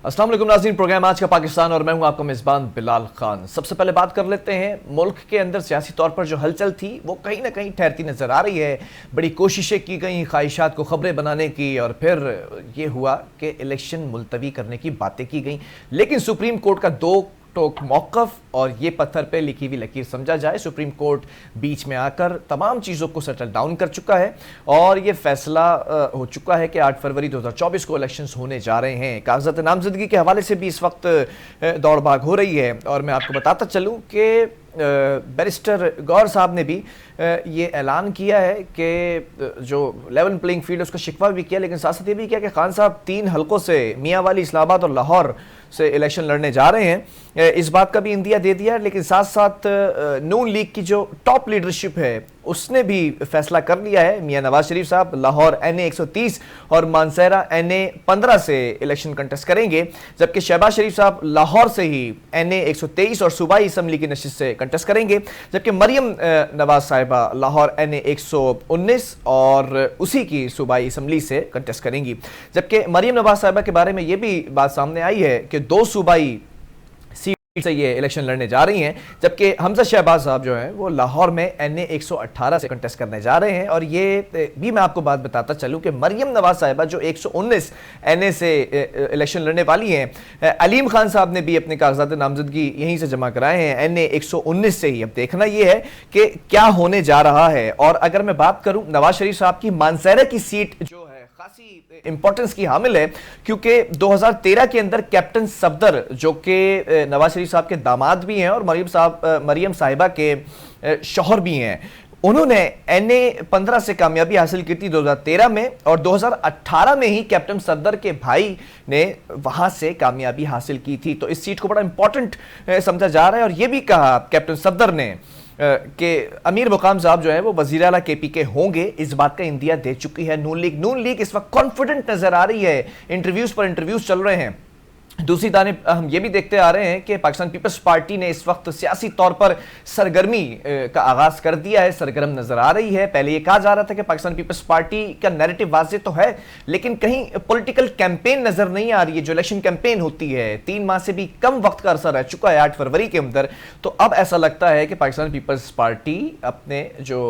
अस्सलाम वालेकुम नाज़रीन, प्रोग्राम आज का पाकिस्तान और मैं हूं आपका मेज़बान बिलाल खान। सबसे पहले बात कर लेते हैं मुल्क के अंदर सियासी तौर पर जो हलचल थी वो कहीं ना कहीं ठहरती नज़र आ रही है। बड़ी कोशिशें की गई ख्वाहिशात को ख़बरें बनाने की और फिर ये हुआ कि इलेक्शन मुलतवी करने की बातें की गई, लेकिन सुप्रीम कोर्ट का दो टोक मौक़िफ़ और ये पत्थर पे लिखी हुई लकीर समझा जाए। सुप्रीम कोर्ट बीच में आकर तमाम चीज़ों को सेटल डाउन कर चुका है और ये फैसला हो चुका है कि 8 फरवरी 2024 को इलेक्शंस होने जा रहे हैं। कागजात नामजदगी के हवाले से भी इस वक्त दौड़ भाग हो रही है और मैं आपको बताता चलूँ कि बैरिस्टर गौर साहब ने भी ये ऐलान किया है कि जो लेवल प्लेइंग फील्ड उसका शिकवा भी किया, लेकिन साथ साथ ये भी किया कि खान साहब 3 हलकों से मियाँ वाली, इस्लामाबाद और लाहौर से इलेक्शन लड़ने जा रहे हैं। इस बात का भी इंदिया दे दिया है, लेकिन साथ साथ नून लीग की जो टॉप लीडरशिप है उसने भी फैसला कर लिया है। मियाँ नवाज शरीफ साहब लाहौर NA 130 और मानसहरा NA 15 से इलेक्शन कंटेस्ट करेंगे, जबकि शहबाज शरीफ साहब लाहौर से ही NA 123 और सूबाई असम्बली की नशिस्त से कंटेस्ट करेंगे, जबकि मरियम नवाज साहिबा लाहौर NA 119 और उसी की सूबाई असम्बली से कंटेस्ट करेंगी। जबकि मरियम नवाज साहिबा के बारे में यह भी बात सामने आई है कि 2 सूबाई से ये इलेक्शन लड़ने जा रही हैं, जबकि हमजा शहबाज साहब जो हैं वो लाहौर में NA 118 से कंटेस्ट करने जा रहे हैं। और ये भी मैं आपको बात बताता चलूं कि मरियम नवाज साहिबा जो 119 NA से इलेक्शन लड़ने वाली हैं, अलीम खान साहब ने भी अपने कागजात नामजदगी यहीं से जमा कराए हैं NA 119 से ही। अब देखना ये है कि क्या होने जा रहा है। और अगर मैं बात करूं नवाज शरीफ साहब की मानसहरा की सीट जो है खासी इंपॉर्टेंस की हामिल है, क्योंकि 2013 के अंदर कैप्टन सफदर जो कि नवाज शरीफ साहब के दामाद भी हैं और मरियम साहिबा के शौहर भी हैं, उन्होंने NA 15 से कामयाबी हासिल की थी 2013 में और 2018 में ही कैप्टन सफदर के भाई ने वहां से कामयाबी हासिल की थी। तो इस सीट को बड़ा इंपॉर्टेंट समझा जा रहा है। और यह भी कहा कैप्टन सफदर ने कि अमीर मुकाम साहब जो है वो वज़ीर आला KP के होंगे, इस बात का इंदिया दे चुकी है नून लीग इस वक्त कॉन्फिडेंट नजर आ रही है। इंटरव्यूज पर इंटरव्यूज चल रहे हैं। दूसरी जानिब हम ये भी देखते आ रहे हैं कि पाकिस्तान पीपल्स पार्टी ने इस वक्त सियासी तौर पर सरगर्मी का आगाज कर दिया है, सरगर्म नजर आ रही है। पहले ये कहा जा रहा था कि पाकिस्तान पीपल्स पार्टी का नैरेटिव वाज़ेह तो है, लेकिन कहीं पॉलिटिकल कैंपेन नजर नहीं आ रही है। जो इलेक्शन कैंपेन होती है 3 माह से भी कम वक्त का अरसा रह चुका है 8 फरवरी के अंदर, तो अब ऐसा लगता है कि पाकिस्तान पीपल्स पार्टी अपने जो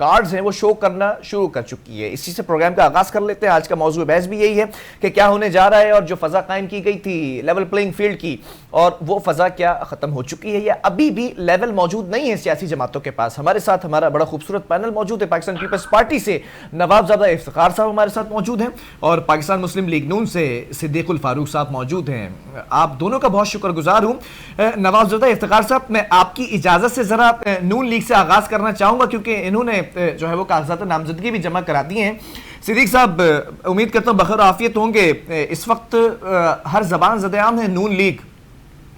कार्ड्स हैं वो शो करना शुरू कर चुकी है। इसी से प्रोग्राम का आगाज कर लेते हैं। आज का मौजूद बहस भी यही है कि क्या होने जा रहा है और जो फजा कायम की गई थी लेवल प्लेइंग फील्ड की, और वो फजा क्या खत्म हो चुकी है या अभी भी लेवल मौजूद नहीं है सियासी जमातों के पास। हमारे साथ हमारा बड़ा खूबसूरत पैनल मौजूद है। पाकिस्तान पीपल्स पार्टी से नवाबजादा इफ्तिखार साहब हमारे साथ मौजूद हैं और पाकिस्तान मुस्लिम लीग नून से सिद्दीकुल फारूक साहब मौजूद हैं। आप दोनों का बहुत शुक्रगुजार हूँ। नवाबजादा इफ्तिखार साहब, मैं आपकी इजाजत से जरा नून लीग से आगाज करना चाहूंगा, क्योंकि इन्होंने जो है वो कागजात नामजदगी भी जमा करा दी हैं। सिद्दीक साहब, उम्मीद करता हूँ बखैर आफियत होंगे। इस वक्त हर जबान ज़द-ए-आम है नून लीग,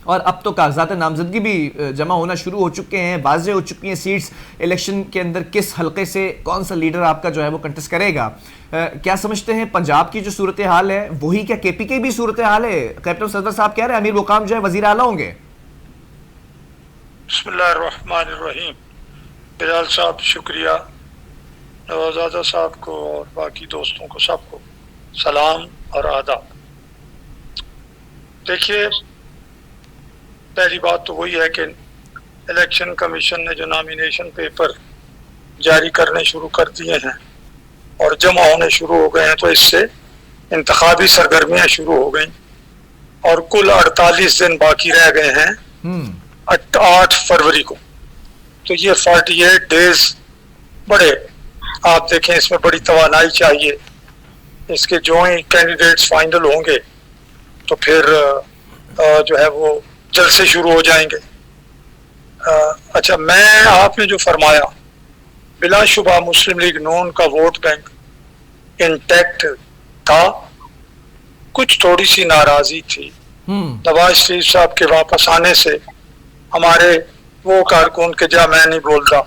और अब तो कागजात नामजदगी भी जमा होना शुरू हो चुके हैं, वाज़ेह हो चुकी हैं सीट्स इलेक्शन के अंदर किस हल्के से कौन सा लीडर आपका जो है वो कंटेस्ट करेगा। क्या समझते हैं पंजाब की जो सूरत हाल है वही क्या KP की भी सूरत हाल है? कैप्टन सफदर साहब कह रहे हैं अमीर मुकाम जो है वज़ीर आला होंगे। बिस्मिल्लाहिर्रहमानिर्रहीम। बिलाल साहब शुक्रिया, नवाज़ादा साहब को और बाकी दोस्तों को सबको सलाम और आदाब। देखिए, पहली बात तो वही है कि इलेक्शन कमीशन ने जो नॉमिनेशन पेपर जारी करने शुरू कर दिए हैं और जमा होने शुरू हो गए हैं, तो इससे इंतखाबी सरगर्मियां शुरू हो गई और कुल 48 दिन बाकी रह गए हैं 8 फरवरी को। तो ये 48 डेज बड़े, आप देखें, इसमें बड़ी तवानाई चाहिए। इसके जो ही कैंडिडेट्स फाइनल होंगे तो फिर जो है वो जल्द से शुरू हो जाएंगे। अच्छा, मैं आपने जो फरमाया, बिलाशुबा मुस्लिम लीग नून का वोट बैंक इंटैक्ट था। कुछ थोड़ी सी नाराजगी थी नवाज शरीफ साहब के वापस आने से। हमारे वो कारकुन के जा मैं नहीं बोल रहा,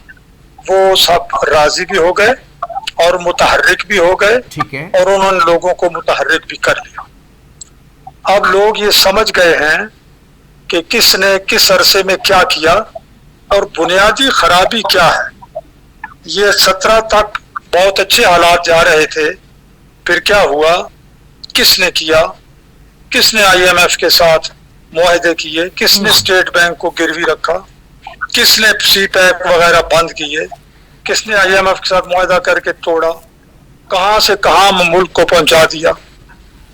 वो सब राजी भी हो गए और मुतहर्रिक भी हो गए, और उन्होंने लोगों को मुतहर्रिक भी कर लिया। अब लोग ये समझ गए हैं कि किसने किस अरसे में क्या किया और बुनियादी खराबी क्या है। ये 17 तक बहुत अच्छे हालात जा रहे थे, फिर क्या हुआ, किसने किया, किसने IMF के साथ मुआहदे किए, किसने स्टेट बैंक को गिरवी रखा, किसने CPEC वगैरह बंद किए, किसने IMF के साथ मुआहदा करके तोड़ा, कहां से कहां मुल्क को पहुंचा दिया।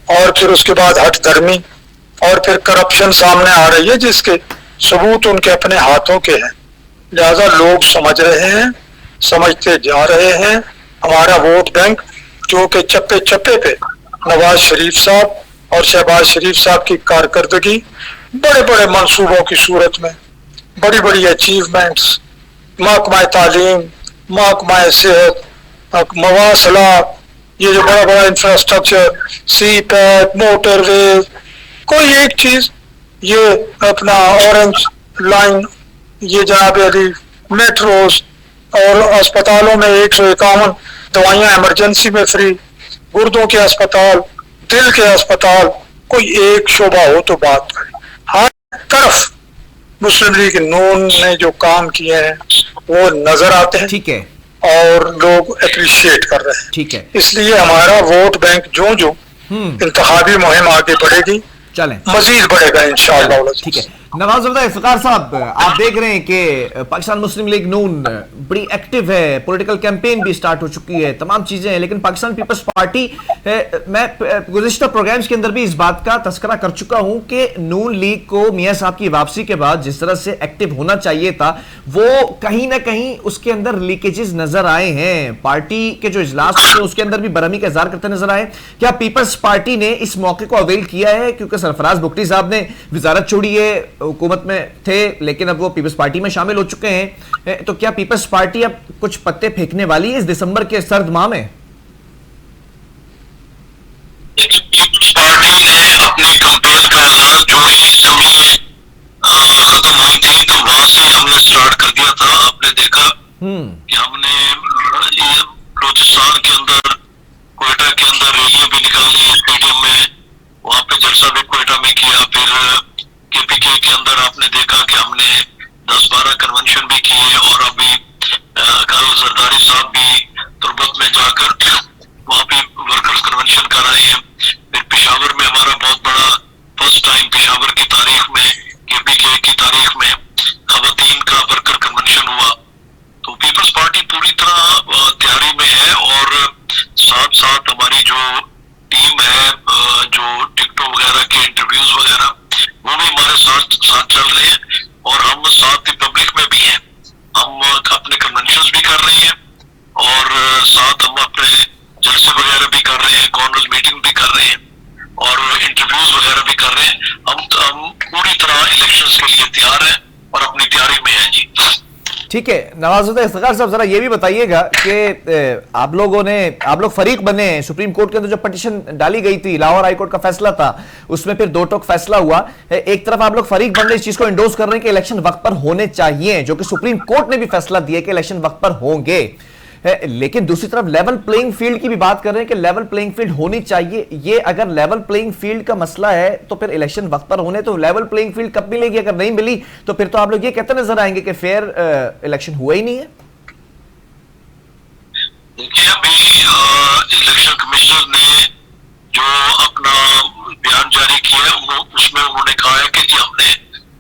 और फिर उसके बाद हठधर्मी और फिर करप्शन सामने आ रही है जिसके सबूत उनके अपने हाथों के हैं। लिहाजा लोग समझ रहे हैं, समझते जा रहे हैं। हमारा वोट बैंक जो कि चप्पे चप्पे पे नवाज शरीफ साहब और शहबाज शरीफ साहब की कारकर्दगी, बड़े बड़े मंसूबों की सूरत में बड़ी बड़ी अचीवमेंट्स, महकमा तालीम, महकमा सेहत, मवासलात, ये जो बड़ा बड़ा इंफ्रास्ट्रक्चर, CPEC, मोटरवे, कोई एक चीज, ये अपना ऑरेंज लाइन, ये जनाब अली मेट्रोज, और अस्पतालों में 151 दवाइयां इमरजेंसी में फ्री, गुर्दों के अस्पताल, दिल के अस्पताल, कोई एक शोबा हो तो बात करें। हर तरफ मुस्लिम लीग नून ने जो काम किए हैं वो नजर आते हैं, ठीक है, और लोग अप्रिशिएट कर रहे हैं। ठीक है, इसलिए हमारा वोट बैंक जो जो इंतखाबी मुहिम आगे बढ़ेगी, चलें, मजीद बढ़ेगा इंशाअल्लाह। ठीक है। नवाज इफ्तिखार साहब, आप देख रहे हैं कि पाकिस्तान मुस्लिम लीग नून बड़ी एक्टिव है, पॉलिटिकल कैंपेन भी स्टार्ट हो चुकी है, तमाम चीजें हैं, लेकिन पाकिस्तान पीपल्स पार्टी, मैं गुज़िश्ता प्रोग्राम्स के अंदर भी इस बात का तस्करा कर चुका हूं कि नून लीग को मियां साहब की वापसी के बाद जिस तरह से एक्टिव होना चाहिए था, वो कहीं ना कहीं उसके अंदर लीकेजेस नजर आए हैं। पार्टी के जो इजलास थे उसके अंदर भी बरहमी का इजहार करते नजर आए। क्या पीपल्स पार्टी ने इस मौके को अवेल किया है? क्योंकि सरफराज बुगटी साहब ने वजारत छोड़ी है, हुकूमत में थे, लेकिन अब वो पीपल्स पार्टी में शामिल हो चुके हैं, तो क्या पीपल्स पार्टी अब कुछ पत्ते फेंकने वाली है इस दिसंबर के सर्द माह में? पीपल्स पार्टी ने अपनी कंपेन का आगाज जो ही असेंबली खत्म हुई थी तो वहां से हमने स्टार्ट कर दिया था। आपने देखा कि हमने बलूचिस्तान के अंदर, क्वेटा के अंदर रैलियां भी निकाली, स्टेडियम में, वहां पे जलसा भी क्वेटा में किया। फिर KPK के अंदर आपने देखा कि हमने 10-12 कन्वेंशन भी किए, और अभी कल जरदारी साहब भी तुर्बत में जाकर वहां पे वर्कर्स कन्वेंशन कर रहे हैं। फिर पेशावर में हमारा बहुत बड़ा फर्स्ट टाइम पेशावर की तारीख में, KPK की तारीख में खवातीन का वर्कर कन्वेंशन हुआ। तो पीपल्स पार्टी पूरी तरह तैयारी में है, और साथ साथ हमारी जो टीम है, जो टिकटॉक वगैरह के इंटरव्यूज वगैरह, वो भी हमारे साथ चल रहे हैं, और हम साथ पब्लिक में भी हैं। हम अपने कन्वेंशन भी कर रहे हैं, और साथ हम अपने जलसे वगैरह भी कर रहे हैं, कॉर्नर मीटिंग भी कर रहे हैं, और इंटरव्यूज वगैरह भी कर रहे हैं। हम पूरी तरह इलेक्शंस के लिए तैयार हैं और अपनी तैयारी में हैं जी। ठीक है। नवाज इफ्तिखार साहब, जरा ये भी बताइएगा कि आप लोग फरीक बने हैं। सुप्रीम कोर्ट के अंदर जो पिटीशन डाली गई थी, लाहौर हाई कोर्ट का फैसला था, उसमें फिर दो टोक फैसला हुआ। एक तरफ आप लोग फरीक बन रहे, इस चीज को इंडोर्स कर रहे हैं कि इलेक्शन वक्त पर होने चाहिए, जो कि सुप्रीम कोर्ट ने भी फैसला दिया कि इलेक्शन वक्त पर होंगे, लेकिन दूसरी तरफ लेवल प्लेइंग फील्ड की भी बात कर रहे हैं कि लेवल प्लेइंग फील्ड होनी चाहिए। ये अगर लेवल प्लेइंग फील्ड का मसला है तो फिर इलेक्शन वक्त पर होने, तो लेवल प्लेइंग फील्ड कब मिलेगी? अगर नहीं मिली तो फिर तो आप लोग ये कहते नजर आएंगे कि फेयर इलेक्शन हुआ ही नहीं है। देखिए, अभी इलेक्शन कमिश्नर ने जो अपना बयान जारी किया उसमें उन्होंने कहा है कि हमने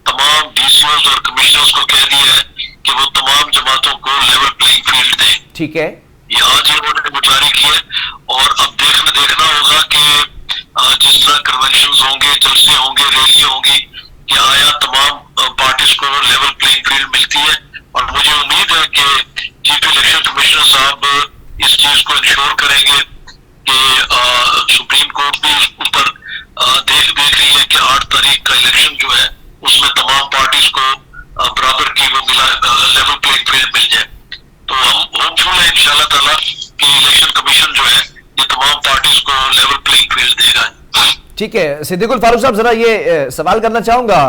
तमाम DCOs और कमिश्नर्स को कह दिया है कि वो तमाम जमातों को लेवल प्लेइंग फील्ड दें। ठीक है, ये आज ही उन्होंने जारी किया, और अब देखना होगा कि जिस तरह कन्वेंशन होंगे, जलसे होंगे, रैलियां होंगी, कि आया तमाम पार्टीज को लेवल प्लेइंग फील्ड मिलती है। और मुझे उम्मीद है कि चीफ इलेक्शन कमिश्नर साहब इस चीज को इंश्योर करेंगे कि सुप्रीम कोर्ट भी उस ऊपर देख रही है कि 8 तारीख का इलेक्शन जो है उसमें तमाम पार्टीज को बराबर की वो लेवल प्लेइंग फील्ड मिल जाए। तो हम होपफुल है इंशाल्लाह ताला कि इलेक्शन कमीशन जो है ये तमाम पार्टीज को लेवल प्लेइंग फील्ड देगा। ठीक है। सिद्दीकुल फारूक साहब, जरा ये सवाल करना चाहूंगा,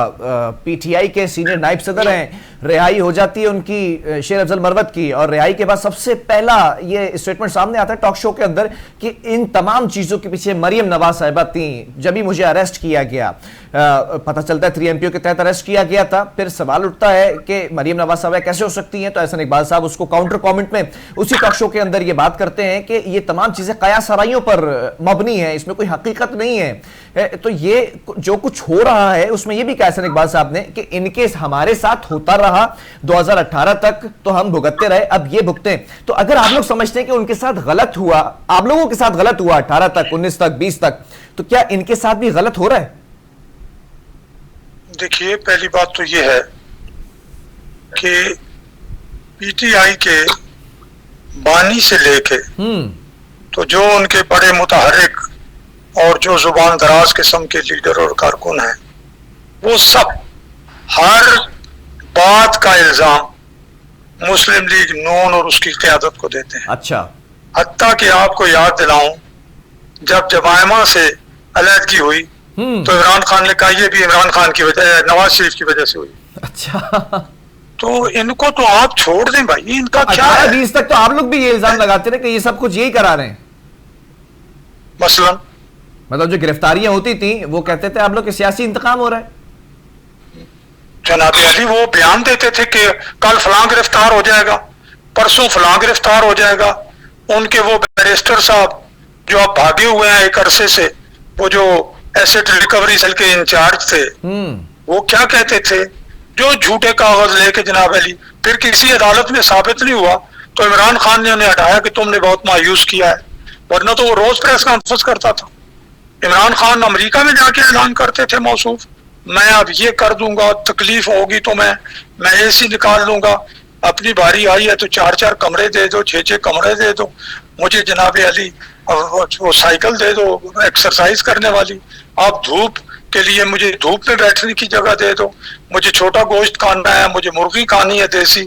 PTI के सीनियर नायब सदर हैं, रिहाई हो जाती है उनकी शेर अफजल मरवत की, और रिहाई के बाद सबसे पहला ये स्टेटमेंट सामने आता है टॉक शो के अंदर कि इन तमाम चीजों के पीछे मरियम नवाज साहिबा थी जब भी मुझे अरेस्ट किया गया। पता चलता है 3 एमपीओ के तहत अरेस्ट किया गया था। फिर सवाल उठता है कि मरियम नवाज साहब कैसे हो सकती हैं, तो एहसन इकबाल साहब उसको काउंटर कमेंट में उसी टॉक शो के अंदर ये बात करते हैं कि ये तमाम चीजें कयासराइयों पर मबनी है, इसमें कोई हकीकत नहीं है। तो ये जो कुछ हो रहा है उसमें ये भी कहा एहसन इकबाल साहब ने कि इनके हमारे साथ होता रहा 2018 तक, तो हम भुगतते रहे, अब ये भुगते। तो अगर आप लोग समझते हैं कि उनके साथ गलत हुआ, आप लोगों के साथ गलत हुआ 18 तक, 19 तक, 20 तक, तो क्या इनके साथ भी गलत हो रहा है? देखिए, पहली बात तो ये है कि पीटीआई के बानी से लेके तो जो उनके बड़े मुतहर्रिक और जो जुबान दराज किस्म के लीडर और कारकुन हैं, वो सब हर बात का इल्जाम मुस्लिम लीग नून और उसकी क़यादत को देते हैं। अच्छा। हत्ता कि आपको याद दिलाऊं, जब जमायमा से अलहदगी हुई तो इमरान खान ने कहा ये भी इमरान खान की वजह, नवाज शरीफ की वजह से हुई। अच्छा। तो इनको तो आप छोड़ दें भाई, इनका क्या है? 20 तक तो आप लोग भी ये इल्जाम लगाते रहे कि ये सब कुछ यही करा रहे हैं। मसलन मतलब जो गिरफ्तारियां होती थी वो कहते थे आप लोग के सियासी इंतकाम हो रहा है। जनाब अली वो बयान देते थे कि कल फलां गिरफ्तार हो जाएगा, परसों फलां गिरफ्तार हो जाएगा। उनके वो बैरिस्टर साहब जो अब भागे हुए हैं एक अरसे से, वो जो एसेट रिकवरी सेल के इंचार्ज थे, वो क्या कहते थे, जो झूठे कागज लेके जनाब अली फिर किसी अदालत में साबित नहीं हुआ तो इमरान खान ने उन्हें हटाया कि तुमने बहुत मायूस किया है, वरना तो वो रोज प्रेस कॉन्फ्रेंस करता था। इमरान खान अमेरिका में जाके ऐलान करते थे मौसूफ, मैं अब ये कर दूंगा, तकलीफ होगी तो मैं एसी निकाल लूंगा, अपनी बारी आई है तो 4-4 कमरे दे दो, 6-6 कमरे दे दो, मुझे जनाब अली वो साइकिल दे दो एक्सरसाइज करने वाली, आप धूप के लिए मुझे धूप में बैठने की जगह दे दो, मुझे छोटा गोश्त खाना है, मुझे मुर्गी खानी है देसी।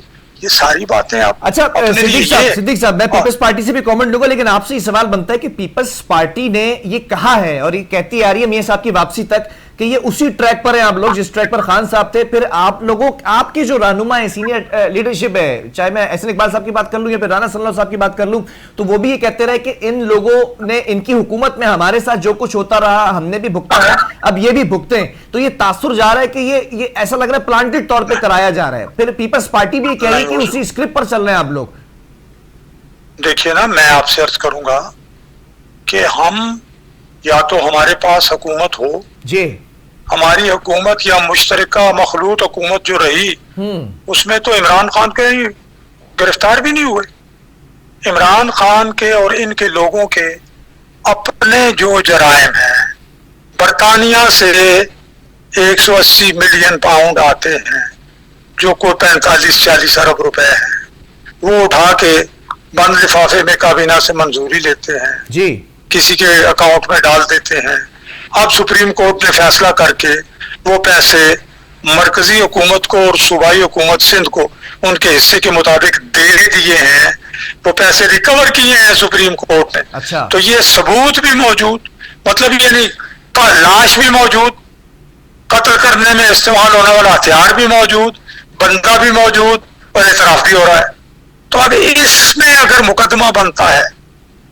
ये सारी बातें आप अच्छा सिद्दीक साहब मैं पीपल्स पार्टी से भी कमेंट लूंगा, लेकिन आपसे ये सवाल बनता है कि पीपल्स पार्टी ने ये कहा है और ये कहती आ रही है मियां साहब की वापसी तक कि ये उसी ट्रैक पर हैं आप लोग जिस ट्रैक पर खान साहब थे। फिर आप लोगों आपके जो रहनुमा है, सीनियर लीडरशिप है, चाहे मैं एहसन इकबाल साहब की बात कर लूं या फिर राना सल्लल्लाहु साहब की बात कर लूं, तो वो भी ये कहते रहे कि इन लोगों ने इनकी हुकूमत में हमारे साथ जो कुछ होता रहा हमने भी भुगता है, अब ये भी भुगते हैं। तो ये तासुर जा रहा है कि ये ऐसा लग रहा है प्लांटेड तौर पर कराया जा रहा है। फिर पीपल्स पार्टी भी कह रही है कि उसी स्क्रिप्ट पर चल रहे हैं आप लोग। देखिए ना, मैं आपसे अर्ज करूंगा कि हम या तो हमारे पास हुकूमत हो जी, हमारी हुकूमत या मुश्तरका मखलूत हुकूमत जो रही उसमें तो इमरान खान के गिरफ्तार भी नहीं हुए। इमरान खान के और इनके लोगों के अपने जो जराइम हैं, बरतानिया से 180 मिलियन पाउंड आते हैं जो कोई 45-40 अरब रुपए है, वो उठा के बंद लिफाफे में काबीना से मंजूरी लेते हैं जी, किसी के अकाउंट में डाल देते हैं। अब सुप्रीम कोर्ट ने फैसला करके वो पैसे मरकजी हुकूमत को और सूबाई हुकूमत सिंध को उनके हिस्से के मुताबिक दे दिए हैं, वो पैसे रिकवर किए हैं सुप्रीम कोर्ट ने। अच्छा। तो ये सबूत भी मौजूद, मतलब यानी लाश भी मौजूद, कत्ल करने में इस्तेमाल होने वाला हथियार भी मौजूद, बंदा भी मौजूद और एतराफ भी हो रहा है। तो अब इसमें अगर मुकदमा बनता है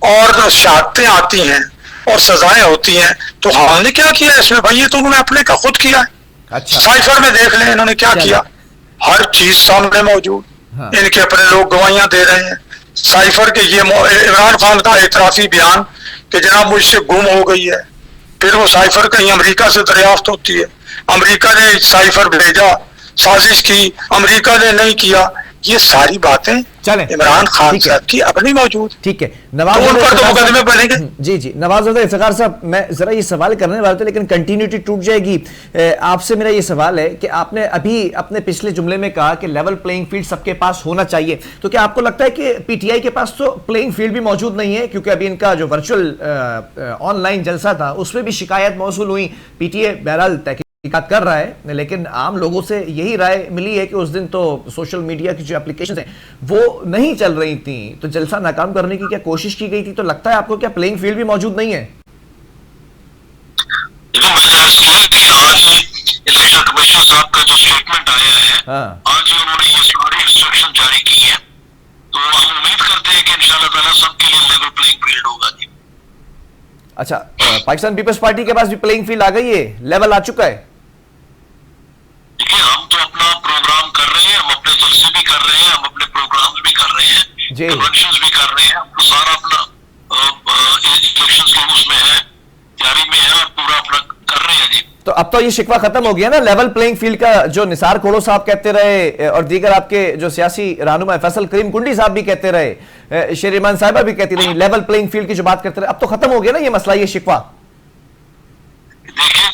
और शहादतें आती हैं और सजाएं होती हैं, तो हमने क्या किया इसमें भाई? ये तो उन्होंने अपने का खुद किया है। अच्छा। साइफर में देख लें इन्होंने क्या किया, हर चीज सामने मौजूद। हाँ। इनके अपने लोग गवाहियां दे रहे हैं। साइफर के ये इमरान खान का एतराफी बयान कि जनाब मुझसे गुम हो गई है, फिर वो साइफर कहीं अमेरिका से दरियाफ्त होती है, अमेरिका ने साइफर भेजा, साजिश की, अमेरिका ने नहीं किया। ये सारी बातें चले इमरान खान साहब की अपनी मौजूद। ठीक है, नवाज मुकदमे बनेंगे। जी जी, नवाज इफ्तिखार साहब, मैं जरा ये सवाल करने वाला था लेकिन कंटिन्यूटी टूट जाएगी। आपसे मेरा ये सवाल है कि आपने अभी अपने पिछले जुमले में कहा कि लेवल प्लेइंग फील्ड सबके पास होना चाहिए, तो क्या आपको लगता है कि पीटीआई के पास तो प्लेइंग फील्ड भी मौजूद नहीं है? क्योंकि अभी इनका जो वर्चुअल ऑनलाइन जलसा था उसमें भी शिकायत मौसूल हुई, पीटीआई बहरहाल तहकीकात कर रहा है, लेकिन आम लोगों से यही राय मिली है कि उस दिन तो सोशल मीडिया की जो एप्लीकेशंस हैं वो नहीं चल रही थी, तो जलसा नाकाम करने की क्या कोशिश की गई थी? तो लगता है आपको क्या प्लेइंग फील्ड भी मौजूद नहीं है? देखो, मैंने अर्ज किया कि आज इलेक्शन कमीशन साहब का जो स्टेटमेंट आया है, आज उन्होंने ये सारी इंस्ट्रक्शन जारी की है, तो हम उम्मीद करते हैं कि इंशाल्लाह ताला सबके लिए लेवल प्लेइंग फील्ड होगा जी। अच्छा, पाकिस्तान पीपल्स पार्टी के पास भी प्लेइंग फील्ड आ गई है, लेवल आ चुका है? देखिए, हम तो अपना प्रोग्राम कर रहे हैं, हम अपने जलसे भी कर रहे हैं, हम अपने प्रोग्राम्स भी कर रहे हैं, कन्वेंशंस भी कर रहे हैं, तो सारा अपना इलेक्शन के उसमें है, तैयारी में है और पूरा अपना कर रहे हैं जी। तो अब तो ये शिकवा खत्म हो गया ना लेवल प्लेइंग फील्ड का, जो निसार खोड़ो साहब कहते रहे और दीगर आपके जो सियासी रहनुमा फैसल करीम कुंडी साहब भी कहते रहे, शेरिमान साहिबा भी कहती रही, लेवल प्लेइंग फील्ड की जो बात करते रहे, अब तो खत्म हो गया ना ये मसला, ये शिकवा? देखिए,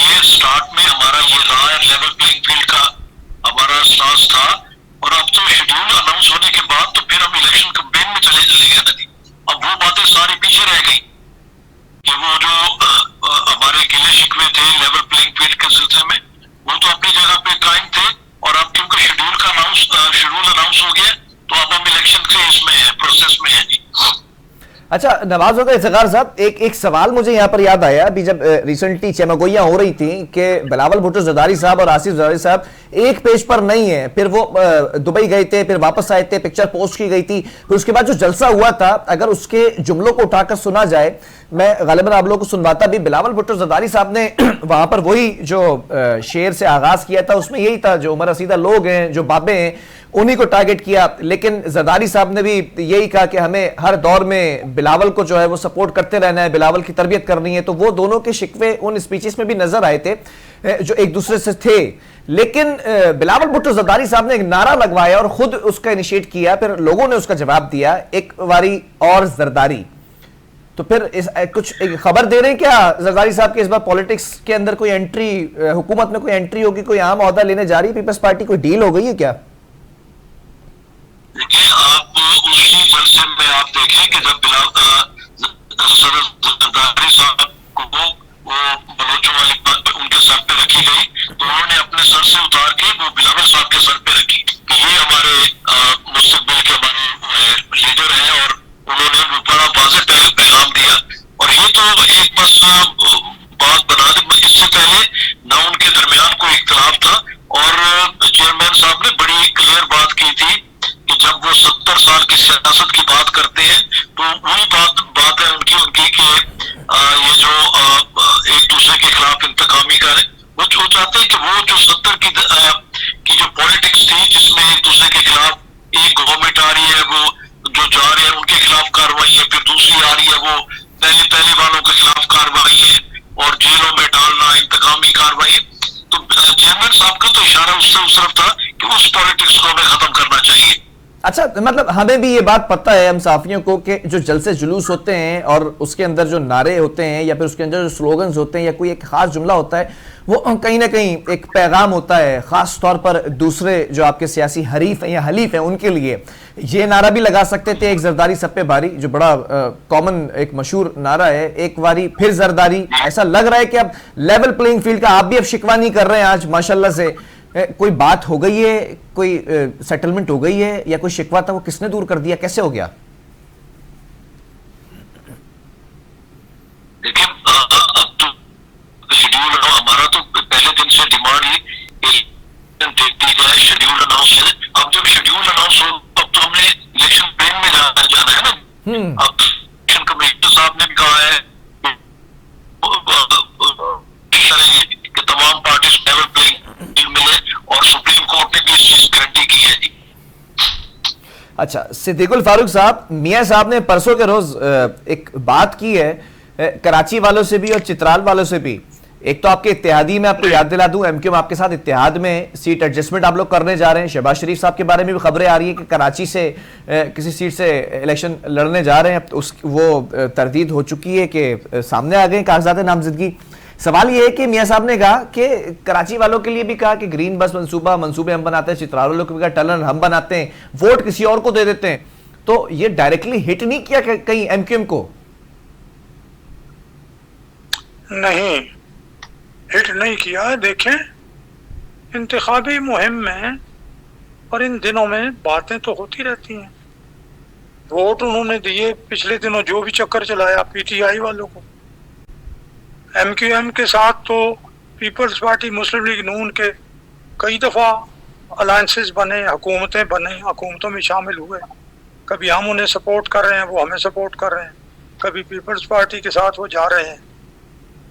ये स्टार्ट में हमारा ये रहा है, लेवल प्लेइंग फील्ड का हमारा स्टांस था, और अब तो शेड्यूल अनाउंस होने के बाद तो फिर हम इलेक्शन कैंपेन में चले गए ना जी। अब वो बातें सारी पीछे रह गई कि वो जो हमारे गिले शिकवे थे लेवल प्लेइंग फील्ड के सिलसिले में, वो तो अपनी जगह पे कायम थे, और अब क्योंकि शेड्यूल अनाउंस हो गया तो अब हम इलेक्शन के इसमें है, प्रोसेस में है जी। अच्छा नवाज इफ्तिखार साहब, एक सवाल मुझे यहाँ पर याद आया, अभी जब रिसेंटली चमगोइयां हो रही थी कि बिलावल भुट्टो जरदारी साहब और आसिफ जरदारी साहब एक पेज पर नहीं है, फिर वो दुबई गए थे, फिर वापस आए थे, पिक्चर पोस्ट की गई थी, फिर उसके बाद जो जलसा हुआ था, अगर उसके जुमलों को उठाकर सुना जाए, मैं गालिबन आप लोगों को सुनवाता भी, बिलावल भुट्टो जरदारी साहब ने वहां पर वही जो शेर से आगाज किया था, उसमें यही था, जो उमर रसीदा लोग हैं, जो बाबे हैं, उन्हीं को टारगेट किया, लेकिन जरदारी साहब ने भी यही कहा कि हमें हर दौर में बिलावल को जो है वो सपोर्ट करते रहना है, बिलावल की तरबियत करनी है। तो वो दोनों के शिकवे उन स्पीचेस में भी नजर आए थे जो एक दूसरे से थे, लेकिन बिलावल भुट्टो जरदारी साहब ने एक नारा लगवाया और खुद उसका इनिशिएट किया, फिर लोगों ने उसका जवाब दिया, एक बारी और जरदारी। तो फिर कुछ एक खबर दे रहे हैं क्या जरदारी साहब के इस बार पॉलिटिक्स के अंदर कोई एंट्री, हुकूमत में कोई एंट्री होगी, कोई आम ओहदा लेने जा रही है पीपल्स पार्टी, कोई डील हो गई है क्या? देखिए, आप उसी जलसे में आप देखें कि जब जरदारी साहब को वो बलोचों वाली बात उनके सर पे रखी गई, तो उन्होंने अपने सर से उतार के वो बिलावल साहब के सर पे रखी कि ये हमारे मुस्तकबिल के हमारे लीडर हैं, और उन्होंने बड़ा वाज़ेह पैगाम दिया। और ये तो एक बस बात बना दी, इससे पहले ना उनके दरमियान कोई इख्तिलाफ था, और चेयरमैन साहब ने बड़ी क्लियर बात की थी कि जब वो 70 साल की सियासत की बात करते हैं तो वही बात है उनकी कि ये जो एक दूसरे के खिलाफ इंतकामी करें, वो चाहते हैं कि वो जो 70 की जो पॉलिटिक्स थी, जिसमें एक दूसरे के खिलाफ एक गवर्नमेंट आ रही है, वो जो जा रहे हैं उनके खिलाफ कार्रवाई है, फिर दूसरी आ रही है वो पहले वालों के खिलाफ कार्रवाई है, और जेलों में डालना, इंतकामी कार्रवाई। तो चेयरमैन साहब का तो इशारा उससे उस तरफ था कि उस पॉलिटिक्स को हमें खत्म करना चाहिए। अच्छा, मतलब हमें भी ये बात पता है हम साफियों को कि जो जलसे जुलूस होते हैं और उसके अंदर जो नारे होते हैं या फिर उसके अंदर जो स्लोगन्स होते हैं या कोई एक खास जुमला होता है, वो कहीं ना कहीं एक पैगाम होता है, खास तौर पर दूसरे जो आपके सियासी हरीफ हैं या हलीफ हैं उनके लिए। ये नारा भी लगा सकते थे, एक जरदारी सब पे भारी, जो बड़ा कॉमन एक मशहूर नारा है, एक बारी फिर जरदारी। ऐसा लग रहा है कि अब लेवल प्लेइंग फील्ड का आप भी अब शिकवा नहीं कर रहे हैं आज माशाल्लाह से, कोई बात हो गई है, कोई सेटलमेंट हो गई है, या कोई शिकवा था वो किसने दूर कर दिया, कैसे हो गया? देखिए, अब तो शेड्यूल हमारा तो पहले दिन से डिमांड ही शेड्यूल अनाउंस है। अब जब शेड्यूल अनाउंस हो अब तो हमने इलेक्शन प्लेन में जाना है ना। अब इलेक्शन कमिश्नर साहब ने भी कहा है कि तमाम पार्टी लेवल प्लेइंग मिले, और सुप्रीम कोर्ट ने भी इस चीज गारंटी की है जी। अच्छा, सिद्दीकुल फारूक साहब, मियां साहब ने परसों के रोज एक बात की है कराची वालों से भी और चित्राल वालों से भी। एक तो आपके इत्तेहादी में आपको याद दिला दूं, एमक्यूएम आपके साथ इत्तेहाद में सीट एडजस्टमेंट आप लोग करने जा रहे हैं। शहबाज शरीफ साहब के बारे में भी खबरें आ रही है कि कराची से किसी सीट से इलेक्शन लड़ने जा रहे हैं, वो तरदीद हो चुकी है कि सामने आ गए कागजात नामजदगी। सवाल यह है कि मियां साहब ने कहा कि कराची वालों के लिए भी कहा कि ग्रीन बस मंसूबे हम बनाते हैं, चित्राल वालों को भी कहा टनल हम बनाते हैं, वोट किसी और को दे देते हैं। तो ये डायरेक्टली हिट नहीं किया कहीं एमक्यूएम को? नहीं, हिट नहीं किया। देखें, इंतखाबी मुहिम में और इन दिनों में बातें तो होती रहती हैं। वोट उन्होंने दिए पिछले दिनों, जो भी चक्कर चलाया पीटीआई वालों को। एमक्यूएम के साथ तो पीपल्स पार्टी, मुस्लिम लीग नून के कई दफ़ा अलायंसेस बने, हुकूमतें बने, हुकूमतों में शामिल हुए। कभी हम उन्हें सपोर्ट कर रहे हैं, वो हमें सपोर्ट कर रहे हैं, कभी पीपल्स पार्टी के साथ वो जा रहे हैं।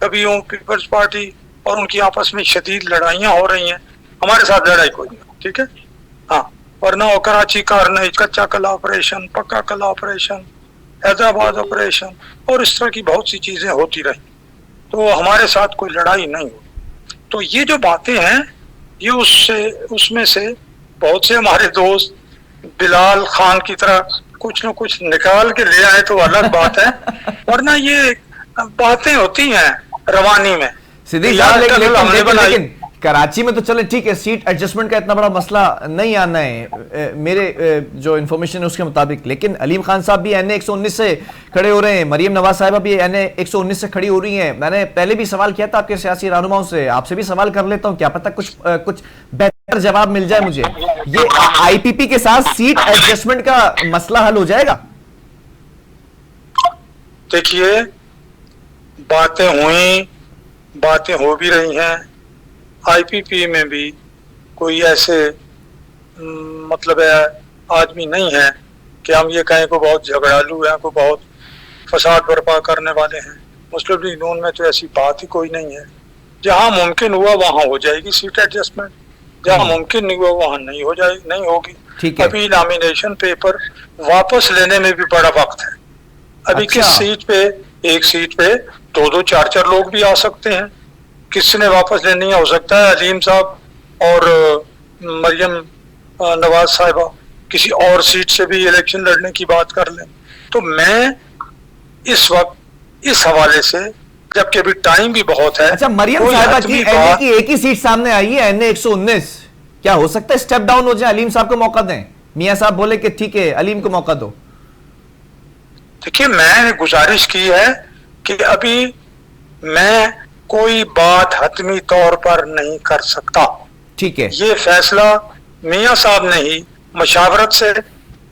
कभी पीपल्स पार्टी और उनकी आपस में शदीद लड़ाइयाँ हो रही हैं, हमारे साथ लड़ाई कोई नहीं, ठीक है। हाँ, वरना वो कराची कारनेज, कच्चा कला ऑपरेशन, पक्का कला ऑपरेशन, हैदराबाद ऑपरेशन और इस तरह की बहुत सी चीजें होती रही, तो हमारे साथ कोई लड़ाई नहीं हुई। तो ये जो बातें हैं ये उसमें से बहुत से हमारे दोस्त बिलाल खान की तरह कुछ न कुछ निकाल के ले आए तो अलग बात है, वरना ये बातें होती हैं रवानी में। सिद्दीक साहब, लेकिन कराची में तो चले ठीक है, सीट एडजस्टमेंट का इतना बड़ा मसला नहीं आना है मेरे जो इन्फॉर्मेशन है उसके मुताबिक, लेकिन अलीम खान साहब भी NA 119 से खड़े हो रहे हैं, मरियम नवाज साहिबा भी NA 119 से खड़ी हो रही हैं। मैंने पहले भी सवाल किया था आपके सियासी रहनुमाओं से, आपसे भी सवाल कर लेता हूं, क्या पता कुछ बेहतर जवाब मिल जाए मुझे। ये IPP के साथ सीट एडजस्टमेंट का मसला हल हो जाएगा? देखिए, बातें हो भी रही हैं। IPP में भी कोई ऐसे मतलब है आदमी नहीं है कि हम ये कहें को बहुत झगड़ालू हैं, को बहुत फसाद बर्पा करने वाले हैं। मुस्लिम लीग नून में तो ऐसी बात ही कोई नहीं है। जहां मुमकिन हुआ वहां हो जाएगी सीट एडजस्टमेंट, जहां मुमकिन नहीं हुआ वहां नहीं होगी। अभी नॉमिनेशन पेपर वापस लेने में भी बड़ा वक्त है। अभी किस सीट पे, एक सीट पे 2-2, 4-4 लोग भी आ सकते हैं। किसने वापस लेनी है, हो सकता है अलीम साहब और मरियम नवाज साहिबा किसी और सीट से भी इलेक्शन लड़ने की बात कर लें। तो मैं इस वक्त इस हवाले से, जबकि अभी टाइम भी बहुत है। अच्छा, मरियम साहिबा की NA की एक ही सीट सामने आई है, NA 119, क्या हो सकता है स्टेप डाउन हो जाए, अलीम साहब को मौका दें, मियां साहब बोले कि ठीक है अलीम को मौका दो? देखिए, मैंने गुजारिश की है कि अभी मैं कोई बात हतमी तौर पर नहीं कर सकता। ठीक है, ये फैसला मियां साहब ने ही मशावरत से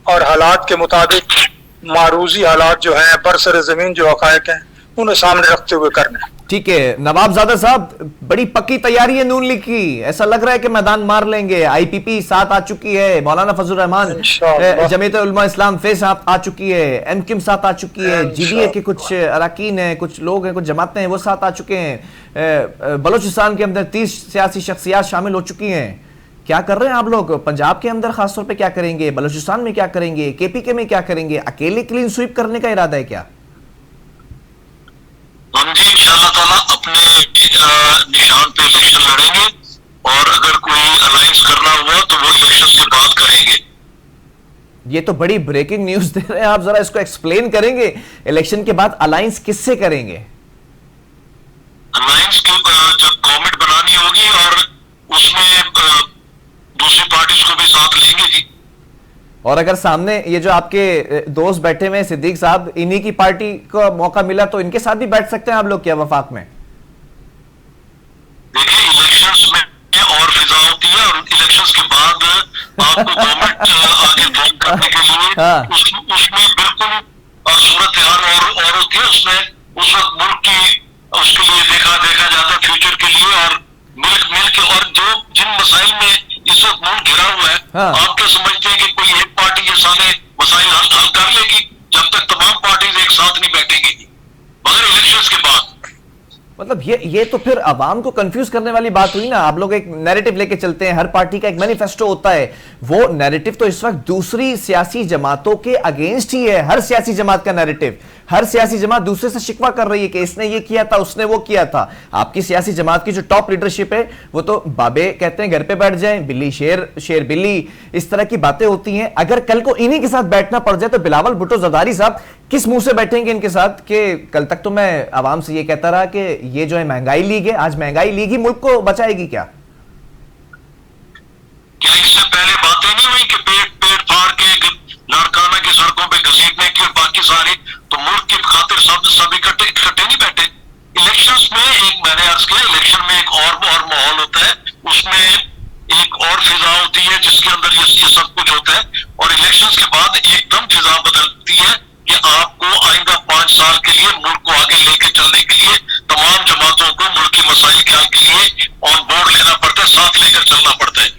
और हालात के मुताबिक, मारूजी हालात जो हैं, बरसर जमीन जो हकायक हैं, उन्हें सामने रखते हुए करना। ठीक है, नवाबजादा साहब, बड़ी पक्की तैयारी है नून लीग की, ऐसा लग रहा है कि मैदान मार लेंगे। IPP साथ आ चुकी है, मौलाना फजल रहमान जमीयत उलमा इस्लाम फे साथ आ चुकी है, MKIM साथ आ चुकी है, GDA के कुछ अरकान हैं, कुछ लोग हैं, कुछ जमातें हैं, वो साथ आ चुके हैं। बलोचिस्तान के अंदर 30 सियासी शख्सियात शामिल हो चुकी हैं। क्या कर रहे हैं आप लोग? पंजाब के अंदर खासतौर पर क्या करेंगे, बलोचिस्तान में क्या करेंगे, KPK में क्या करेंगे? अकेले क्लीन स्वीप करने का इरादा है क्या? हम जी इंशाअल्लाह ताला अपने निशान पे इलेक्शन लड़ेंगे, और अगर कोई अलायंस करना हुआ तो वो इलेक्शन के बाद करेंगे। ये तो बड़ी ब्रेकिंग न्यूज दे रहे हैं आप, जरा इसको एक्सप्लेन करेंगे? इलेक्शन के बाद अलायंस किससे करेंगे? अलायंस के जब गवर्नमेंट बनानी होगी और उसमें दूसरी पार्टीज को भी साथ लेंगे जी। और अगर सामने ये जो आपके दोस्त बैठे हुए सिद्दीक साहब, इन्हीं की पार्टी को मौका मिला तो इनके साथ भी बैठ सकते हैं आप लोग क्या वफाक में? देखिए, इलेक्शंस में और फिजा होती है, और इलेक्शंस के बाद आपको गवर्नमेंट आगे फॉर्म करने के लिए उसमें बिल्कुल सूरत हाल और होती है। उसमें उस वक्त मुल्क की उसके लिए देखा जाता है फ्यूचर के लिए, और मिल के, और जिन मसाइल में इस वक्त मुल्क घिरा हुआ है, आप क्या समझते हैं कि कोई एक पार्टी ये सारे मसाइल हल कर लेगी? जब तक तमाम पार्टीज एक साथ नहीं बैठेंगी, मगर इलेक्शंस के बाद। मतलब ये तो फिर अवाम को कंफ्यूज करने वाली बात हुई ना। आप लोग एक नैरेटिव लेके चलते हैं, हर पार्टी का एक मैनिफेस्टो होता है, वो नैरेटिव तो इस वक्त दूसरी सियासी जमातों के अगेंस्ट ही है। हर सियासी जमात का नैरेटिव, हर सियासी जमात दूसरे से शिकवा कर रही है कि इसने ये किया था, उसने वो किया था। आपकी सियासी जमात की जो टॉप लीडरशिप है वो तो बाबे कहते हैं घर पे बैठ जाएं, बिल्ली शेर, शेर बिल्ली, इस तरह की बातें होती हैं। अगर कल को इन्हीं के साथ बैठना पड़ जाए तो बिलावल भुट्टो जरदारी साहब किस मुंह से बैठेंगे इनके साथ? कि कल तक तो मैं आवाम से ये कहता रहा कि ये जो है महंगाई लीग है, आज महंगाई लीग ही मुल्क को बचाएगी क्या? क्या इससे पहले बातें नहीं हुई कि पेट फाड़ के लाड़काना की सड़कों पे घसीटने की, और बाकी सारी, तो मुल्क की खातिर सब इकट्ठे नहीं बैठे। इलेक्शंस में एक, मैंने अर्ज किया, इलेक्शन में एक और माहौल होता है, उसमें एक और फिजा होती है जिसके अंदर ये सब कुछ होता है, और इलेक्शंस के बाद एकदम फिजा बदलती है कि आपको आइंदा 5 साल के लिए मुल्क को आगे लेके चलने के लिए तमाम जमातों को मुल्क के मसाइल के हल के लिए ऑन बोर्ड लेना पड़ता है, साथ लेकर चलना पड़ता है।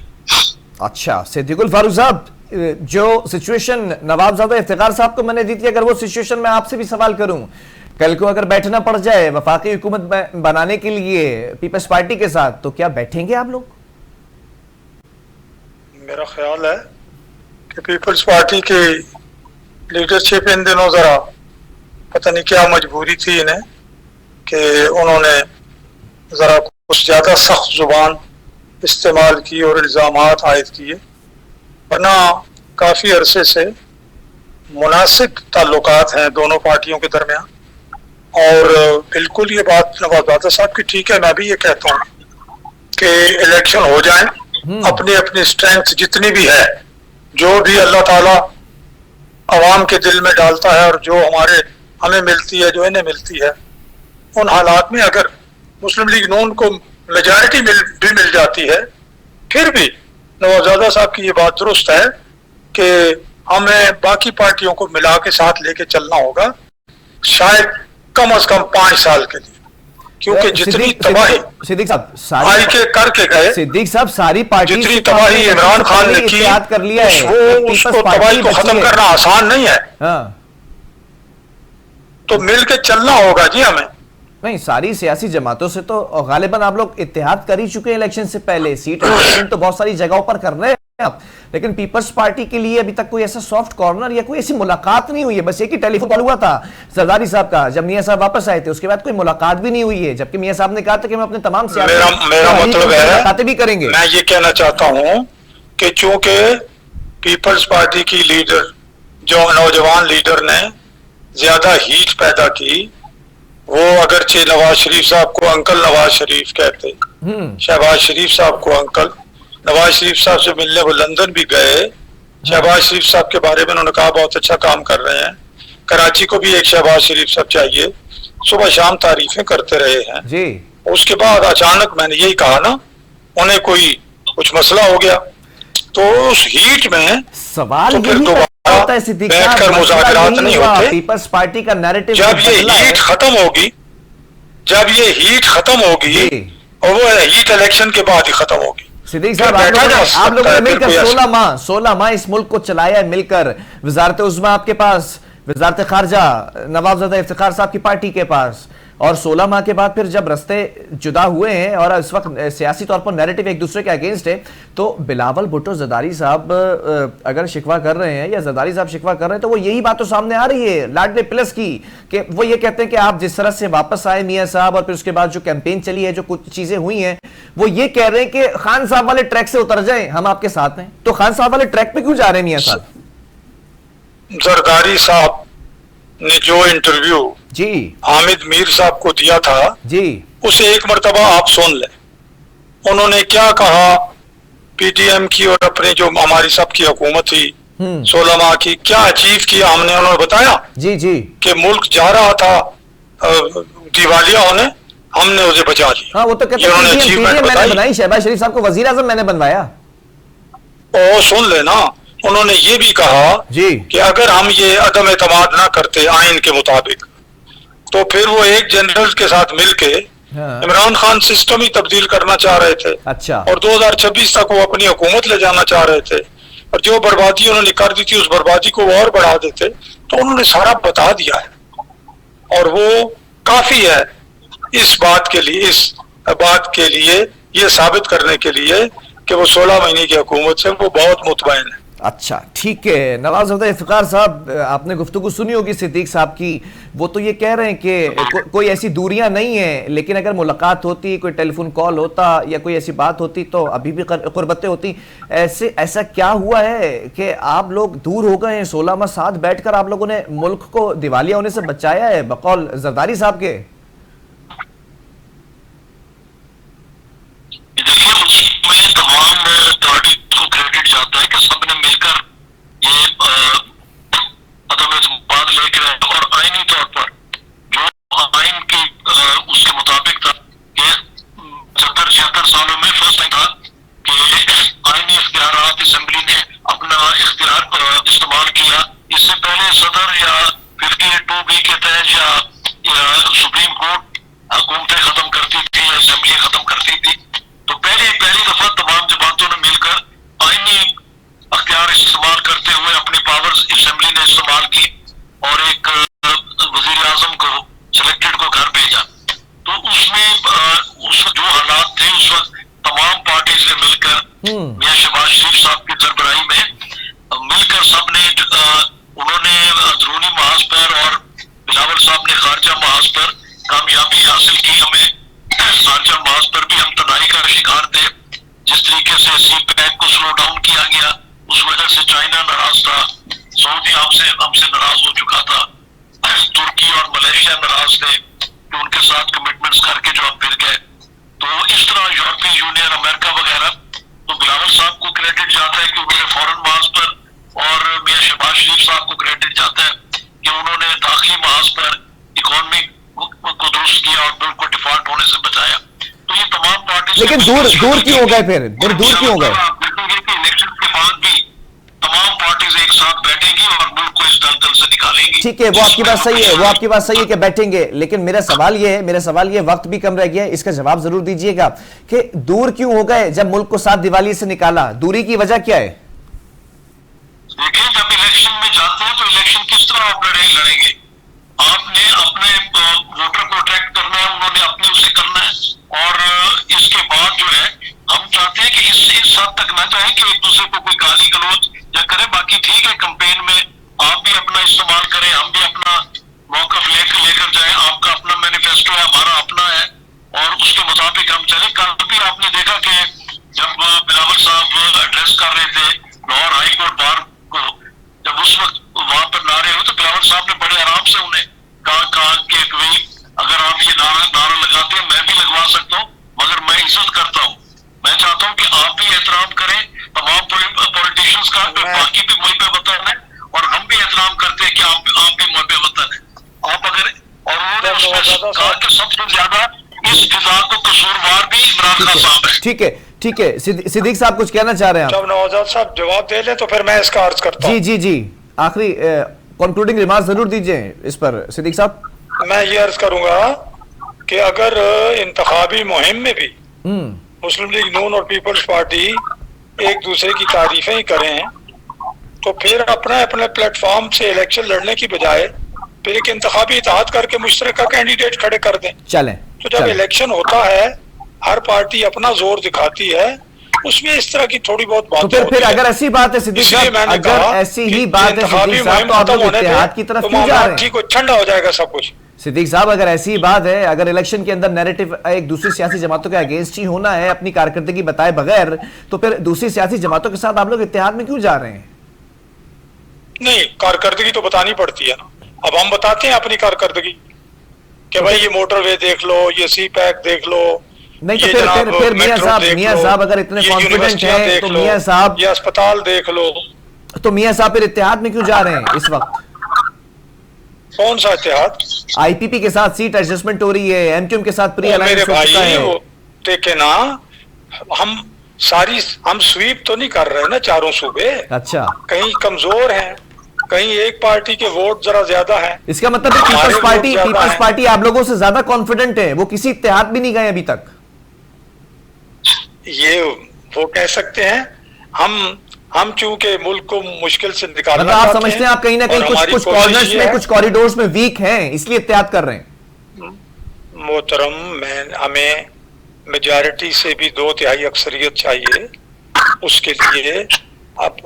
अच्छा, सिद्दीकुल फारूक साहब, जो सिचुएशन नवाबजादा इफ्तिखार साहब को मैंने दी थी, अगर वो सिचुएशन मैं आपसे भी सवाल करूं, कल को अगर बैठना पड़ जाए वफाकी हुकूमत बनाने के लिए पीपल्स पार्टी के साथ, तो क्या बैठेंगे आप लोग? मेरा ख्याल है कि पीपल्स पार्टी की लीडरशिप इन दिनों जरा पता नहीं क्या मजबूरी थी इन्हें कि उन्होंने जरा कुछ ज्यादा सख्त जुबान इस्तेमाल की और इल्जामात आयद किए, वरना काफी अरसे से मुनासिब ताल्लुकात हैं दोनों पार्टियों के दरमियान। और बिल्कुल ये बात नवाबजादा साहब की ठीक है, मैं भी ये कहता हूँ कि इलेक्शन हो जाए, अपनी अपनी स्ट्रेंथ जितनी भी है, जो भी अल्लाह ताला अवाम के दिल में डालता है और जो हमें मिलती है, जो इन्हें मिलती है, उन हालात में अगर मुस्लिम लीग नून को मेजॉरिटी भी मिल जाती है, फिर भी नवाबजादा साहब की ये बात दुरुस्त है कि हमें बाकी पार्टियों को मिला के साथ लेके चलना होगा, शायद कम अज कम 5 साल के लिए, क्योंकि जितनी तबाही सिद्दीक साहब सारी के करके गए, सिद्दीक साहब सारी पार्टी जितनी तबाही इमरान खान ने की कर लिया है, उसको तबाही को खत्म करना आसान नहीं है। हाँ। तो मिल के चलना होगा जी हमें। नहीं, सारी सियासी जमातों से तो गालिबन आप लोग इत्तेहाद कर ही चुके हैं इलेक्शन से पहले, सीट एलोकेशन तो बहुत सारी जगहों पर कर रहे हैं आप, लेकिन पीपल्स पार्टी के लिए अभी तक कोई ऐसा सॉफ्ट कॉर्नर या कोई ऐसी मुलाकात नहीं हुई है। बस एक ही टेलीफोन कॉल हुआ था जरदारी साहब का जब मियां साहब वापस आए थे, उसके बाद कोई मुलाकात भी नहीं हुई है, जबकि मियां साहब ने कहा था कि हम अपने तमाम मेरा मतलब है मुलाकातें भी करेंगे। मैं ये कहना चाहता हूं कि चूंकि पीपल्स पार्टी की लीडर, जो नौजवान लीडर ने ज्यादा हीट पैदा की, वो अगरचे नवाज शरीफ साहब को अंकल नवाज शरीफ कहते, शहबाज शरीफ साहब को अंकल, नवाज शरीफ साहब से मिलने वो लंदन भी गए, शहबाज शरीफ साहब के बारे में उन्होंने कहा बहुत अच्छा काम कर रहे हैं, कराची को भी एक शहबाज शरीफ साहब चाहिए, सुबह शाम तारीफें करते रहे हैं जी। उसके बाद अचानक मैंने यही कहा ना, उन्हें कोई कुछ मसला हो गया, तो उस हीट में सवाल तो फिर दोबारा बैठकर मुज़ाकरात नहीं होते। पीपल्स पार्टी का नैरेटिव जब ये हीट खत्म होगी, जब ये हीट खत्म होगी, और वो हीट इलेक्शन के बाद ही खत्म होगी। सिद्दीक साहब, आप लोगों ने मिलकर 16 माह इस मुल्क को चलाया है, मिलकर वजारत उज़्मा आपके पास, वजारत खारजा नवाबजादा इफ्तिखार साहब की पार्टी के पास, और 16 माह के बाद फिर जब रास्ते जुदा हुए हैं और इस वक्त सियासी तौर पर नैरेटिव एक दूसरे के अगेंस्ट है, तो बिलावल भुट्टो जरदारी साहब अगर शिकवा कर रहे हैं या जरदारी साहब शिकवा कर रहे हैं, तो वो यही बात तो सामने आ रही है लाडले प्लस की, कि वो ये कहते हैं कि आप जिस तरह से वापस आए मियां साहब, और फिर उसके बाद जो कैंपेन चली है, जो कुछ चीजें हुई हैं, वो ये कह रहे हैं कि खान साहब वाले ट्रैक से उतर जाएं, हम आपके साथ हैं। तो खान साहब वाले ट्रैक पे क्यों जा रहे हैं मियां साहब? जरदारी साहब ने जो इंटरव्यू जी हामिद मीर साहब को दिया था जी, उसे एक मर्तबा आप सुन लें। उन्होंने क्या कहा पीटीएम की और अपने जो हमारी सबकी हुकूमत थी 16 माह की, क्या अचीव किया हमने, उन्होंने बताया जी जी कि मुल्क जा रहा था दिवालिया होने, हमने उसे बचा लिया। हाँ, वो तो कहते हैं पीटीएम मैंने बनाई, शहबाज शरीफ साहब को वजीर आजम मैंने बनवाया। ओ सुन लेना, उन्होंने ये भी कहा जी कि अगर हम ये अदम एतमाद ना करते आइन के मुताबिक, तो फिर वो एक जनरल के साथ मिलके इमरान खान सिस्टम ही तब्दील करना चाह रहे थे। अच्छा। और 2026 तक वो अपनी हुकूमत ले जाना चाह रहे थे, और जो बर्बादी उन्होंने कर दी थी उस बर्बादी को वो और बढ़ा देते। तो उन्होंने सारा बता दिया है, और वो काफी है इस बात के लिए ये साबित करने के लिए कि वो 16 महीने की हुकूमत से वो बहुत मुतमईन है। अच्छा, ठीक है। नवाबजादा इफ्तिखार साहब, आपने गुफ्तगू सुनी होगी सिद्दीक साहब की, वो तो ये कह रहे हैं कि कोई ऐसी दूरियां नहीं है, लेकिन अगर मुलाकात होती, कोई टेलीफोन कॉल होता या कोई ऐसी बात होती तो अभी भी कुर्बतें होती। ऐसा क्या हुआ है कि आप लोग दूर हो गए हैं? 16 माह साथ बैठकर आप लोगों ने मुल्क को दिवालिया होने से बचाया है, बकौल जरदारी साहब के। जाता है कि सबने मिलकर ये अदम लेकर और आईनी तौर पर जो आइन की उसके मुताबिक था कि 76 सालों में फर्स्ट टाइम था कि आईनी इख्तियारात असेंबली ने अपना इख्तियार इस्तेमाल किया। इससे पहले सदर या 52B के तहत या सुप्रीम कोर्ट हुकूमतें खत्म करती थी या असेंबली खत्म करती थी। तो पहली दफा तमाम जमातों ने मिलकर आईनी अख्तियार इस्तेमाल भी आपसे हमसे नाराज हो चुका था। तुर्की और मलेशिया नाराज थे कि उनके साथ कमिटमेंट्स करके जो आप फिर गए। तो इस तरह यूरोपियन यूनियन, अमेरिका वगैरह, तो बिलावल साहब को क्रेडिट जाता है कि उन्होंने फॉरेन महाज पर, और मियां शहबाज शरीफ साहब को क्रेडिट जाता है कि उन्होंने दाखिली महाज पर इकोनॉमी को दुरुस्त किया और मुल्क को डिफॉल्ट होने से बचाया। तो ये तमाम पार्टी, लेकिन दूर क्यों हो गए? फिर दूर क्यों हो गए? इलेक्शन के बाद भी तमाम पार्टीज एक साथ बैठेंगी और मुल्क को इस दलदल से निकालेंगी। ठीक है, वो आपकी बात सही है, कि बैठेंगे, लेकिन मेरा सवाल ये वक्त भी कम रह गया है, इसका जवाब जरूर दीजिएगा कि दूर क्यों हो गए जब मुल्क को 7 दिवाली से निकाला? दूरी की वजह क्या है? देखिए, जब इलेक्शन में जाते हैं तो इलेक्शन किस तरह आप लड़ेंगे? आपने अपने वोटर को अट्रैक्ट करना है, उन्होंने अपने उसे करना है, और इसके बाद जो है हम चाहते हैं कि इस हद तक ना जाए कि एक दूसरे को कोई गाली गलौज या करे। बाकी ठीक है, कैंपेन में आप भी अपना इस्तेमाल करें, हम भी अपना मौकफ लेकर जाएं। आपका अपना मैनिफेस्टो है, हमारा अपना है, और उसके मुताबिक हम चले। कल भी आपने देखा कि जब बिलावल साहब एड्रेस कर रहे थे लाहौर हाई कोर्ट बार को, जब उस वक्त वहां पर नारे हुए तो बिलावल साहब ने बड़े आराम से उन्हें कहा कि भाई अगर आप ये नारा लगाते हैं मैं भी लगवा सकता हूँ, मगर मैं इज्जत करता हूँ। मैं चाहता हूँ कि आप भी एहतराम करें तमाम पॉलिटिशियंस का, बाकी भी मुल्क वतन है, और हम भी एहतराम करते हैं कि आप भी मुल्क वतन है। आप अगर, और उन्होंने उसमें कहा कि सबसे ज्यादा इस फिजा को कसूरवार भी इमरान खान साहब है। ठीक है, सिद्दीक साहब कुछ कहना चाह रहे हैं? जब नवाज़ाद साहब जवाब दे ले तो फिर मैं इसका अर्ज करता हूं। जी, आखिरी कंक्लूडिंग रिमार्क जरूर दीजिए इस पर सिद्दीक साहब। मैं ये अर्ज करूंगा कि अगर इंतखाबी मुहिम में भी मुस्लिम लीग नून और पीपल्स पार्टी एक दूसरे की तारीफें ही करें, तो फिर अपने प्लेटफॉर्म से इलेक्शन लड़ने की बजाय फिर एक इंतखाबी इत्तेहाद करके मुश्तरका कैंडिडेट खड़े कर दें। तो जब इलेक्शन होता है हर पार्टी अपना जोर दिखाती है, उसमें इस तरह की थोड़ी बहुत बात। तो फिर अगर ऐसी बात है सिद्दीक साहब, अगर ऐसी ही बात है सिद्दीक साहब, तो आप लोग इत्तेहाद की तरफ क्यों जा रहे हैं? ठीक, ठंडा हो जाएगा सब कुछ। सिद्दीक साहब, अगर ऐसी बात है, अगर इलेक्शन के अंदर नैरेटिव एक दूसरी सियासी जमातों के अगेंस्ट ही होना है अपनी कारकर्दगी बताए बगैर, तो फिर दूसरी सियासी जमातों के साथ आप लोग इत्तेहाद में क्यों जा रहे हैं? नहीं, कारकर्दगी तो बतानी पड़ती है ना। अब हम बताते हैं अपनी कारकर्दगी कि भाई ये मोटरवे देख लो, ये सी पैक देख लो। नहीं तो फिर मियां साहब अगर इतने कॉन्फिडेंट हैं तो मियां साहब, ये अस्पताल देख लो, तो मियां साहब फिर इत्तेहाद में क्यों जा रहे हैं इस वक्त? कौन सा इत्तेहाद? आईपीपी के साथ सीट एडजस्टमेंट हो रही है, एमक्यूएम के साथ प्री अलायंस हो चुका है। देखे ना, हम स्वीप तो नहीं कर रहे ना चारों सूबे। अच्छा, कहीं कमजोर हैं, कहीं एक पार्टी के वोट जरा ज्यादा हैं। इसका मतलब पीपल्स पार्टी आप लोगों से ज्यादा कॉन्फिडेंट है, वो किसी इत्तेहाद भी नहीं गए अभी तक। ये वो कह सकते हैं, हम चूंकि मुल्क को मुश्किल से निकालना मतलब आप समझते हैं आप कहीं ना कहीं कुछ कॉर्नर्स में, कुछ कॉरिडोर्स में वीक हैं, इसलिए इत्तेहाद कर रहे हैं। मोहतरम, हमें मेजॉरिटी से भी 2/3 अक्सरियत चाहिए। उसके लिए अब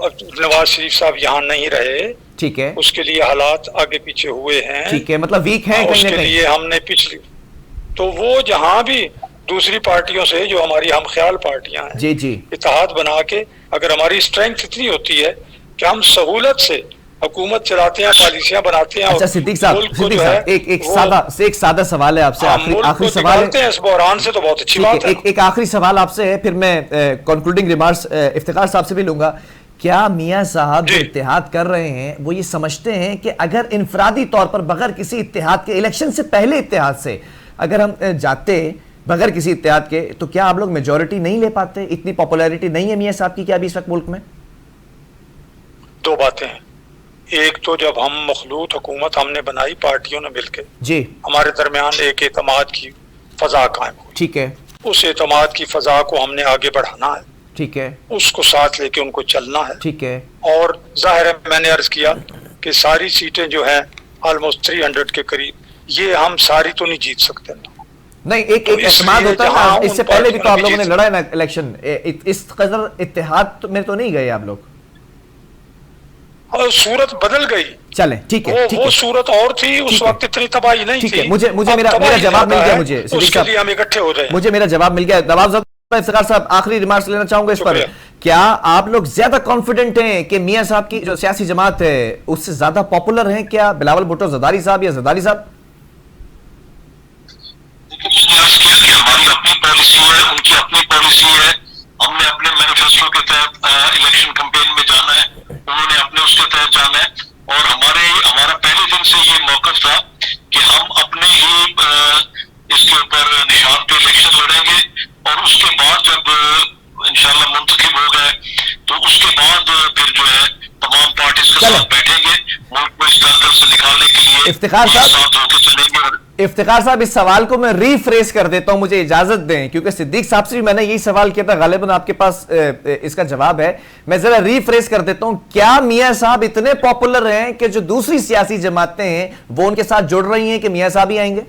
नवाज शरीफ साहब यहाँ नहीं रहे, ठीक है, उसके लिए हालात आगे पीछे हुए हैं, ठीक है, मतलब वीक है कहीं ना कहीं। उसके लिए हमने पिछली, तो वो जहां भी दूसरी पार्टियों से जो हमारी हम ख्याल पार्टियां हैं, जी इत्तेहाद बना के, अगर हमारी स्ट्रेंथ इतनी होती है कि हम सहूलत से हुकूमत चलाते हैं, पॉलिसियां बनाते हैं। अच्छा सिद्दीक साहब, एक सादा सवाल है आपसे, आखिरी सवाल है। इस बहरान से तो बहुत अच्छी बात है। एक आखिरी सवाल आपसे है, फिर मैं कंक्लूडिंग रिमार्क्स इफ्तिखार साहब से भी लूंगा। क्या मियां साहब जो इत्तेहाद कर रहे हैं वो ये समझते हैं कि अगर इनफरादी तौर पर बगैर किसी इत्तेहाद के, इलेक्शन से पहले इत्तेहाद से अगर हम जाते बगैर किसी इत्तेहाद के, तो क्या आप लोग मेजॉरिटी नहीं ले पाते? इतनी पॉपुलैरिटी नहीं है मियां साहब की क्या अभी इस वक्त मुल्क में? दो बातें हैं, एक तो जब हम मखलूत हुकूमत हमने बनाई पार्टियों ने मिलकर, जी, हमारे दरमियान एक एतमाद की फजा कायम हुई, ठीक है, उस एतमाद की फजा को हमने आगे बढ़ाना है, ठीक है, उसको साथ लेके उनको चलना है, ठीक है। और जाहिर है मैंने अर्ज किया कि सारी सीटें जो हैं ऑलमोस्ट 300 के करीब, ये हम सारी तो नहीं जीत सकते ना। नहीं, एक एतमाद होता है ना, इससे पहले भी तो आप लोगों ने लड़ा है ना इलेक्शन, इस कदर इत्तेहाद में तो नहीं गए आप लोग, और सूरत बदल गई। चलें, ठीक है, वो सूरत और थी, उस वक्त इतनी तबाही नहीं थी। मुझे मेरा जवाब मिल गया, मुझे उसके लिए हम इकट्ठे हो रहे हैं। मुझे मेरा जवाब मिल गया। इफ्तिखार साहब, आखिरी रिमार्क्स लेना चाहूंगा इस पर। क्या आप लोग ज्यादा कॉन्फिडेंट हैं कि मियां साहब की जो सियासी जमात है उससे ज्यादा पॉपुलर हैं क्या बिलावल भुट्टो जरदारी साहब या जरदारी साहब? हमारी अपनी पॉलिसी है, उनकी अपनी पॉलिसी है। हमने अपने मैनिफेस्टो के तहत इलेक्शन कैंपेन में जाना है, उन्होंने अपने उसके तहत जाना है। और हमारा पहले दिन से ये मौकफ था कि हम अपने ही इसके ऊपर निशान पे इलेक्शन लड़ेंगे। और उसके बाद जब इंशाल्लाह मुंतखब हो गए तो उसके बाद फिर जो है तमाम पार्टीज के साथ बैठेंगे, मुल्क को इस दलदल से निकालने के लिए इफ्तिखार साहब, साथ होकर चलेंगे। इफ्तिखार साहब, इस सवाल को मैं रीफ्रेस कर देता हूं, मुझे इजाजत दें, क्योंकि सिद्दीक साहब से भी मैंने यही सवाल किया था, गालिबन आपके पास इसका जवाब है। मैं जरा रीफ्रेस कर देता हूं, क्या मियां साहब इतने पॉपुलर हैं कि जो दूसरी सियासी जमातें हैं वो उनके साथ जुड़ रही हैं कि मियां साहब ही आएंगे?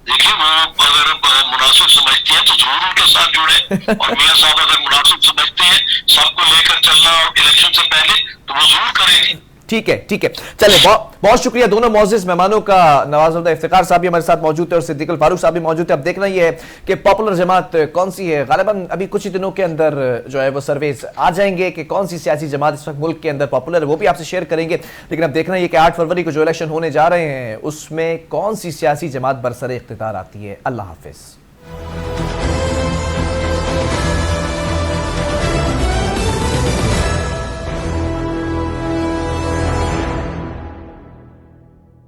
देखिए, वो अगर मुनासिब समझते हैं तो जरूर उनके साथ जुड़े, और मियां साहब अगर मुनासिब समझते हैं सबको लेकर चलना इलेक्शन से पहले तो वो जरूर करेंगे। ठीक है, ठीक है, चले, बहुत शुक्रिया दोनों मौजूद मेहमानों का। नवाजुल इफ्तिखार साहब भी हमारे साथ मौजूद है और सिद्दीक अल फारूक साहब भी मौजूद है। अब देखना ये है कि पॉपुलर जमात कौन सी है। गालिबन अभी कुछ ही दिनों के अंदर जो है वो सर्वेस आ जाएंगे कि कौन सी सियासी जमात इस वक्त मुल्क के अंदर पॉपुलर है, वो भी आपसे शेयर करेंगे। लेकिन अब देखना ये कि 8 फरवरी को जो इलेक्शन होने जा रहे हैं उसमें कौन सी सियासी जमात बरसरे इख्तिदार आती है। अल्लाह हाफिज।